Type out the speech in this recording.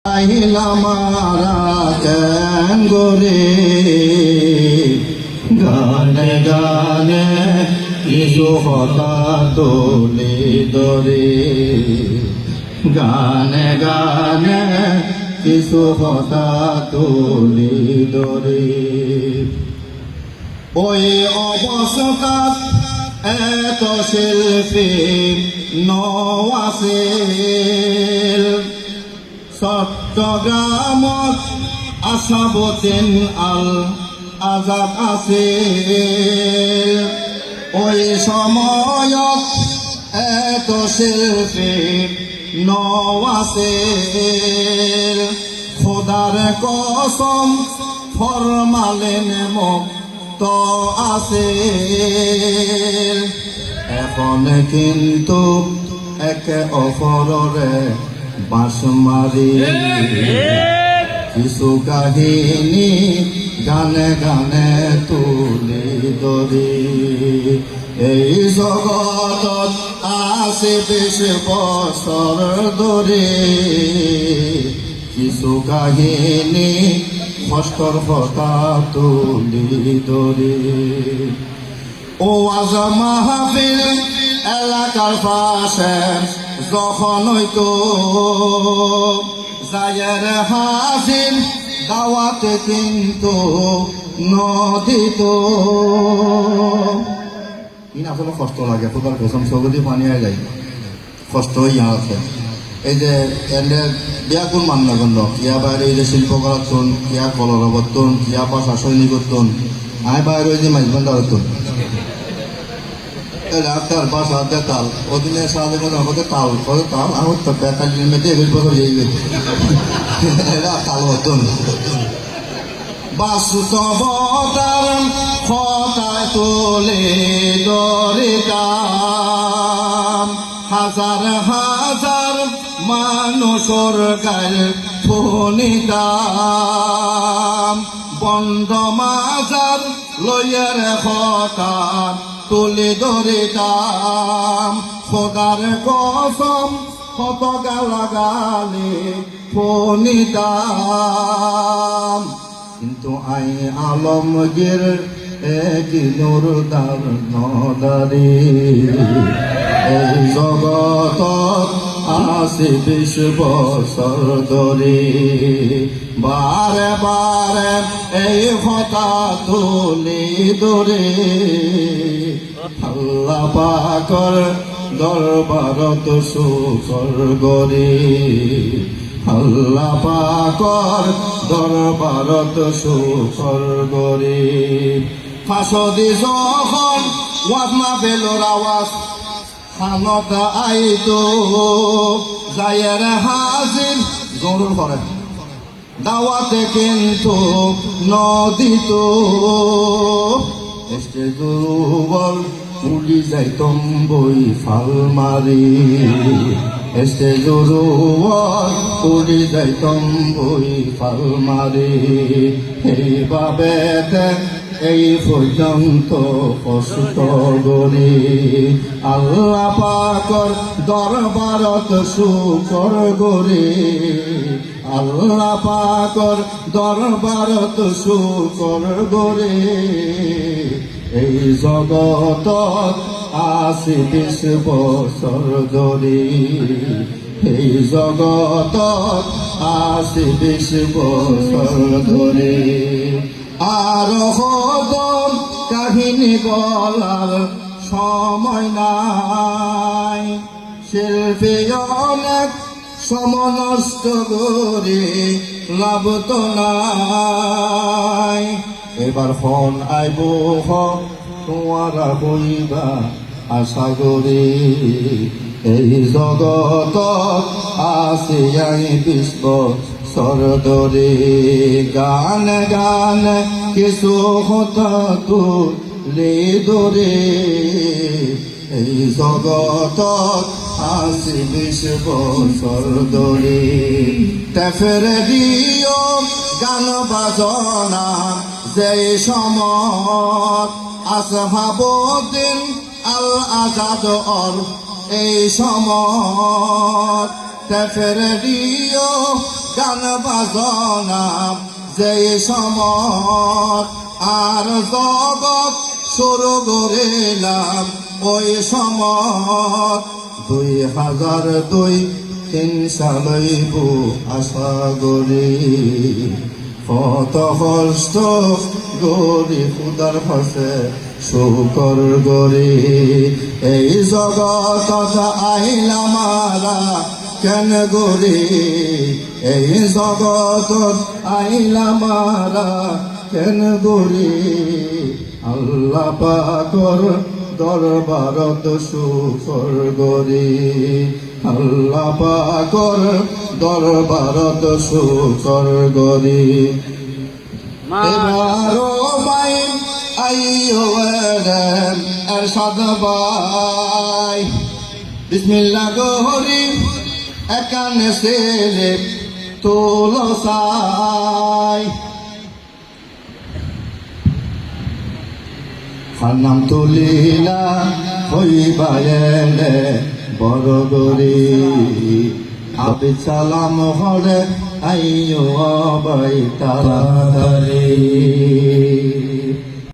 মারা কেন গোরে গানে গানে কিছু কথা তোলে দরে গানে গানে কিছু কথা তোলে দরে ওই অবস্থাত এত শিল্পী নওয়াছিল চট্টগ্রামত আশাবুদ্দিন আল আজাদ আছিল ওই সময়ত এত শিল্পী নওয়াছিল খোদার কসম ফরমালেন মুক্ত আছিল এখন কিন্তু একে অপররে বাঁশ মারি কিছু কাহিনী গানে গানে তুলি ধরি এই জগতত আছে 20 বছর ধরে কিছু কাহিনী কষ্টর কথা তুলি ধরি ও আজ মাহফিল এলাকার পাশে যখন হইতো যায়ের হাজির দাওয়াতে কিন্তু নদিত ইন আসলে কষ্ট লাগে খোদার কসম সবদি পানি হয়ে যায় কষ্ট হইয়া আছে এই যে এদের বিয়া কোন মান্য গণ্ড ইয়া বাইরে ওই যে শিল্পকলাতুন ইয়া কলরবতুন ইয়া প্রশাসনিক করতুন আয় বাইরে ওই যে মাইজবান্ধা হতুন ডাক্তার বাসা তাল ওদিনে সাহায্য করে আমাকে তাল আমার তো 45 মেয়েতে 20 বছর যাইবে তাল হতুন বাস্তবতার কথা তোলে দরিতাম হাজার হাজার মানুষের গাল ফোনিতাম বন্ধ মাজার লইয়ের কথা তুলে ধরিতাম খোদার কসম কত গালাগালি ফোনিতাম কিন্তু আই আলমগীর একদিনর দার নদারি এই জগতত আছে 20 বছর ধরে বারে বারে এই কথা তুলি ধরে আল্লাহ পাকর দরবারত শুকর গরে আল্লাহ পাকর দরবারত শুকর গরে ফাঁসদি যখন ওয়াজ মাহফিলের আওয়াজ খানত আইতো যায়ের হাজির জরুর করে দাওয়াতে কিন্তু নদিত স্টেজুবল উড়ি যাইতম বই ফাল মারি স্টেজুবল উড়ি যাইতম বই ফাল মারি এইভাবে এই পর্যন্ত কষ্ট গরি আল্লাহ পাকর দরবারত শুকর গরি আল্লাহ পাকর দরবারত শুকর গরি এই জগতত আছে 20 বছর ধরে এই জগতত আছে 20 বছর ধরে আর হদম কাহিনী বলার সময় নাই শিল্পী অনেক সময় নষ্ট করে লাভ তো নাই এবার ফোন আইব তোমারা হইবা আশা করি এই জগত আছে 20 বছর ধরে গান গান কিছু কথা তুলে ধরে এই জগত আছে 20 বছর ধরে তেফের দিও গান বাজনা যেই সময় আসহাবুদ্দিন আল আজাদ এই সময় তেফের দিও গান বাজনা যে সময় আর জগৎ শুরু করিলাম ওই সময় 2002-3 সালইব আশা করি কত কষ্ট গরি খুদার কাছে শুকর গরি এই জগৎ আইলাম আরা কেন গরি এই জগৎ আইলাম আরা কেন গরি আল্লাহ পাকর দরবারত শুকর গরি আল্লাহ পাকর দরবারত শুকর গরি এবারো ভাই আইয়ো এরশাদ ভাই বিসমিল্লাহ গরি একানে সেলে তোলো সাই খানাম তুলিলা হইবায়েলে বড় গরি আবি সালাম হরে আইয়ো ভাই তাড়াতাড়ি